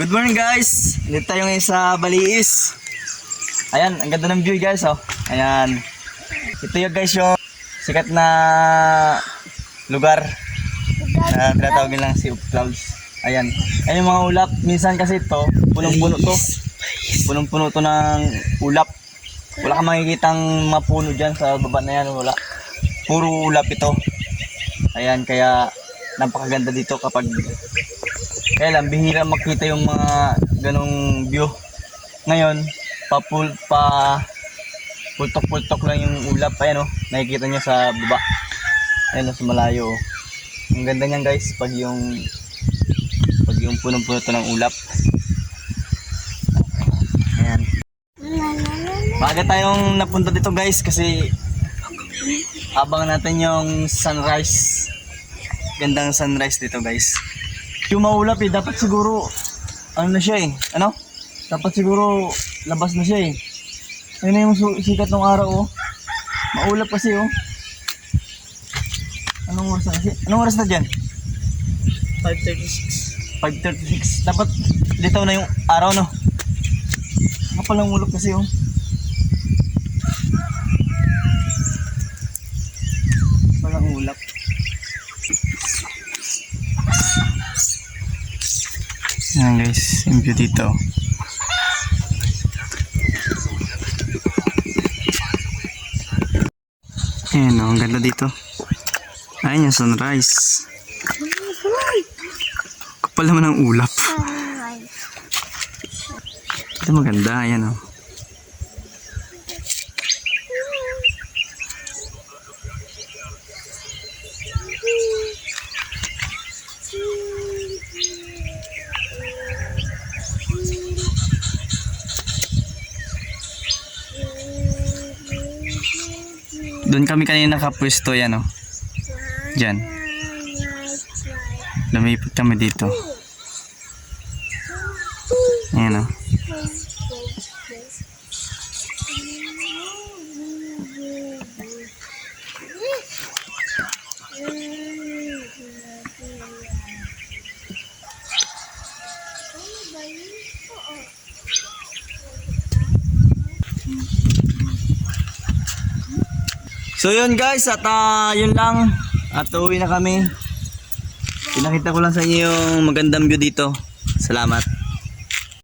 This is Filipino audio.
Good morning guys! Dito tayo ngayon sa Baliis. Ayan, ang ganda ng view guys oh. Ayan. Ito yung guys yung sikat na lugar na tinatawag nilang Sea of Clouds. Ayan. Ayan yung mga ulap. Minsan kasi ito, punong-puno to. Punong-puno to ng ulap. Wala kang makikitang mapuno dyan sa baba na yan. Wala. Puro ulap ito. Ayan, kaya napakaganda dito kapag kaya lang, bihira makita yung mga ganong view. Ngayon, pultok-pultok lang yung ulap. Ayan o, nakikita nyo sa baba. Ayan o, sa malayo o. Ang ganda niyan guys, pag yung punong-puno to ng ulap. Ayan. Maaga tayong napunta dito guys kasi abangan natin yung sunrise. Gandang sunrise dito guys. Yung maulap eh, dapat siguro ano na siya eh, ano? Dapat siguro labas na siya eh. Ayun na yung sikat ng araw oh. Maulap kasi oh. Anong oras na kasi? Anong oras na dyan? 5:36. 5:36. Dapat dito na yung araw no. Kapal ng ulap kasi oh. Kapal ng ulap. Ayan guys, yung view dito. Ayan o, ang ganda dito. Ayan yung sunrise. Kapal naman ang ulap. Ito maganda, ayan o. Doon kami kanina nakapwesto yan oh. Diyan. Lumipot kami dito. Ayan oh. So yun guys, at yun lang. At uwi na kami. Pinakita ko lang sa inyo yung magandang view dito. Salamat.